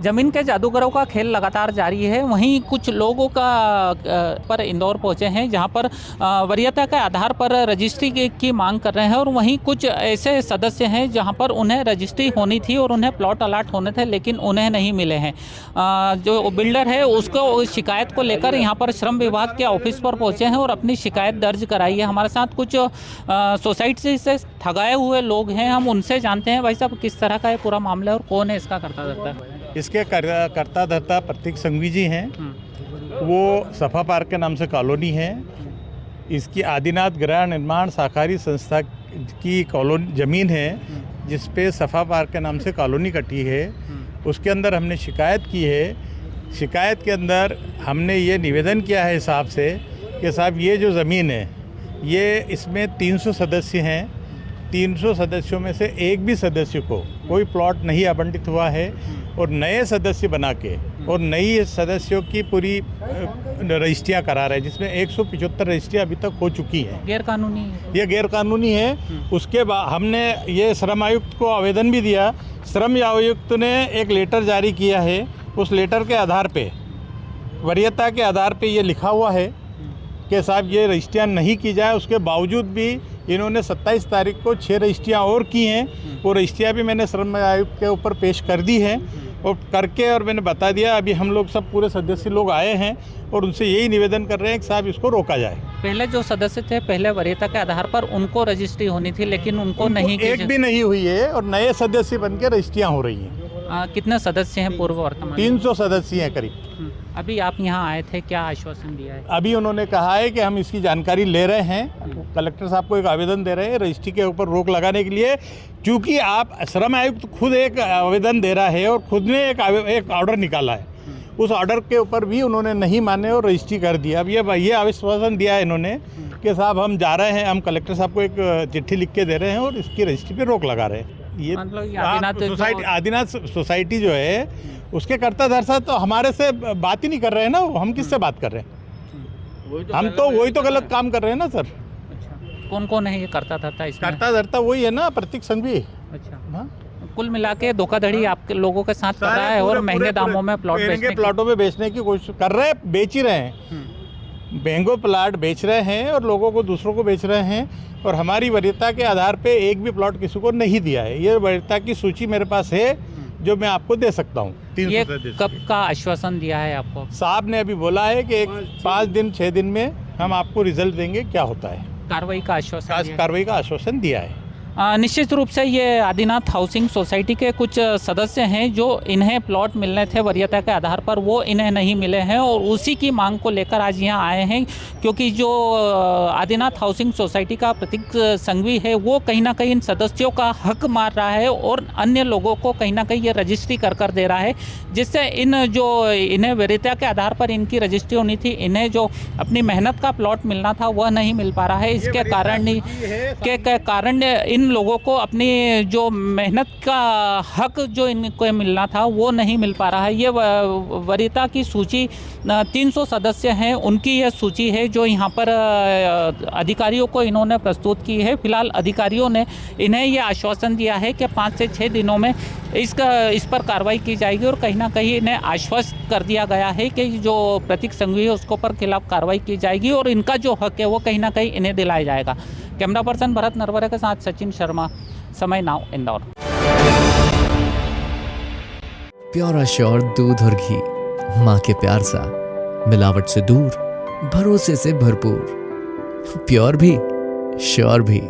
जमीन के जादूगरों का खेल लगातार जारी है। वहीं कुछ लोगों का पर इंदौर पहुंचे हैं जहां पर वरीयता के आधार पर रजिस्ट्री की मांग कर रहे हैं, और वहीं कुछ ऐसे सदस्य हैं जहां पर उन्हें रजिस्ट्री होनी थी और उन्हें प्लॉट अलाट होने थे, लेकिन उन्हें नहीं मिले हैं। जो बिल्डर है उसको शिकायत को लेकर यहाँ पर श्रम विभाग के ऑफिस पर पहुँचे हैं और अपनी शिकायत दर्ज कराई है। हमारे साथ कुछ सोसाइटी से ठगाए हुए लोग हैं, हम उनसे जानते हैं भाई साहब किस तरह का ये पूरा मामला है और कौन है इसका करता धरता। इसके करता धरता प्रतीक संघवी जी हैं। वो सफा पार्क के नाम से कॉलोनी है। इसकी आदिनाथ गृह निर्माण सहकारी संस्था की कॉलोनी ज़मीन है जिस पे सफा पार्क के नाम से कॉलोनी कटी है। उसके अंदर हमने शिकायत की है। शिकायत के अंदर हमने ये निवेदन किया है साहब से कि साहब ये जो ज़मीन है ये इसमें 300 सदस्य हैं। 300 सदस्यों में से एक भी सदस्य को कोई प्लॉट नहीं आवंटित हुआ है और नए सदस्य बना के और नई सदस्यों की पूरी रजिस्ट्रियाँ करा रहे हैं, जिसमें 175 रजिस्ट्रियाँ अभी तक हो चुकी हैं। गैरकानूनी है ये गैरकानूनी है। उसके बाद हमने ये श्रम आयुक्त को आवेदन भी दिया। श्रम आयुक्त ने एक लेटर जारी किया है। उस लेटर के आधार पे वरीयता के आधार पे ये लिखा हुआ है कि साहब ये रजिस्ट्रियाँ नहीं की जाए। उसके बावजूद भी इन्होंने 27 तारीख को 6 रजिस्ट्रियाँ और की हैं। वो रजिस्ट्रियाँ भी मैंने श्रम आयुक्त के ऊपर पेश कर दी है और करके और मैंने बता दिया। अभी हम लोग सब पूरे सदस्य लोग आए हैं और उनसे यही निवेदन कर रहे हैं कि साहब इसको रोका जाए। पहले जो सदस्य थे पहले वरीयता के आधार पर उनको रजिस्ट्री होनी थी, लेकिन उनको नहीं एक भी नहीं हुई है और नए सदस्य बन के रजिस्ट्रियाँ हो रही हैं। कितने सदस्य हैं पूर्व वर्तमान? 300 सदस्य हैं करीब। अभी आप यहाँ आए थे, क्या आश्वासन दिया है? अभी उन्होंने कहा है कि हम इसकी जानकारी ले रहे हैं। कलेक्टर साहब को एक आवेदन दे रहे हैं रजिस्ट्री के ऊपर रोक लगाने के लिए, क्योंकि आप श्रम आयुक्त खुद एक आवेदन दे रहा है और खुद ने एक ऑर्डर निकाला है। उस ऑर्डर के ऊपर भी उन्होंने नहीं माने और रजिस्ट्री कर दिया। अब ये आश्वासन दिया है इन्होंने कि साहब हम जा रहे हैं, हम कलेक्टर साहब को एक चिट्ठी लिख के दे रहे हैं और इसकी रजिस्ट्री पे रोक लगा रहे हैं। ये आदिनाथ सोसाइटी जो है उसके करता धरता तो हमारे से बात ही नहीं कर रहे हैं ना। हम किससे बात कर रहे हैं? हम तो वही तो गलत काम कर रहे हैं ना सर। अच्छा, कौन कौन है ये करता धरता? इसमें करता धरता वही है ना, प्रतीक संघवी। अच्छा, हाँ? कुल मिला के धोखाधड़ी आपके लोगों के साथ कर रहा है और महंगे दामों में प्लॉटों में बेचने की कोशिश कर रहे हैं, बेच ही रहे हैं। महंगो प्लाट बेच रहे हैं और लोगों को दूसरों को बेच रहे हैं। और हमारी वरीयता के आधार पे एक भी प्लॉट किसी को नहीं दिया है। ये वरीयता की सूची मेरे पास है जो मैं आपको दे सकता हूँ। ये कब का आश्वासन दिया है आपको? साहब ने अभी बोला है कि 5 दिन 6 दिन में हम आपको रिजल्ट देंगे क्या होता है। कार्रवाई का आश्वासन दिया है। निश्चित रूप से ये आदिनाथ हाउसिंग सोसाइटी के कुछ सदस्य हैं जो इन्हें प्लॉट मिलने थे वरीयता के आधार पर, वो इन्हें नहीं मिले हैं और उसी की मांग को लेकर आज यहाँ आए हैं। क्योंकि जो आदिनाथ हाउसिंग सोसाइटी का प्रतीक संघवी है वो कहीं ना कहीं इन सदस्यों का हक मार रहा है और अन्य लोगों को कहीं ना कहीं ये रजिस्ट्री कर दे रहा है, जिससे इन्हें वरीयता के आधार पर इनकी रजिस्ट्री होनी थी, इन्हें जो अपनी मेहनत का प्लॉट मिलना था वह नहीं मिल पा रहा है। इसके कारण इन लोगों को अपनी जो मेहनत का हक जो इनको मिलना था वो नहीं मिल पा रहा है। ये वरीयता की सूची 300 सदस्य हैं, उनकी यह सूची है जो यहाँ पर अधिकारियों को इन्होंने प्रस्तुत की है। फिलहाल अधिकारियों ने इन्हें यह आश्वासन दिया है कि 5 से 6 दिनों में इस पर कार्रवाई की जाएगी और कहीं ना कहीं इन्हें आश्वस्त कर दिया गया है कि जो प्रतीक संघवी है उसको पर खिलाफ कार्रवाई की जाएगी और इनका जो हक है वो कहीं ना कहीं इन्हें दिलाया जाएगा। कैमरा पर्सन भरत नरवरे के साथ सचिन शर्मा, समय नाउ इंदौर। प्योर श्योर दूध और घी, माँ के प्यार सा, मिलावट से दूर, भरोसे से भरपूर, प्योर भी श्योर भी।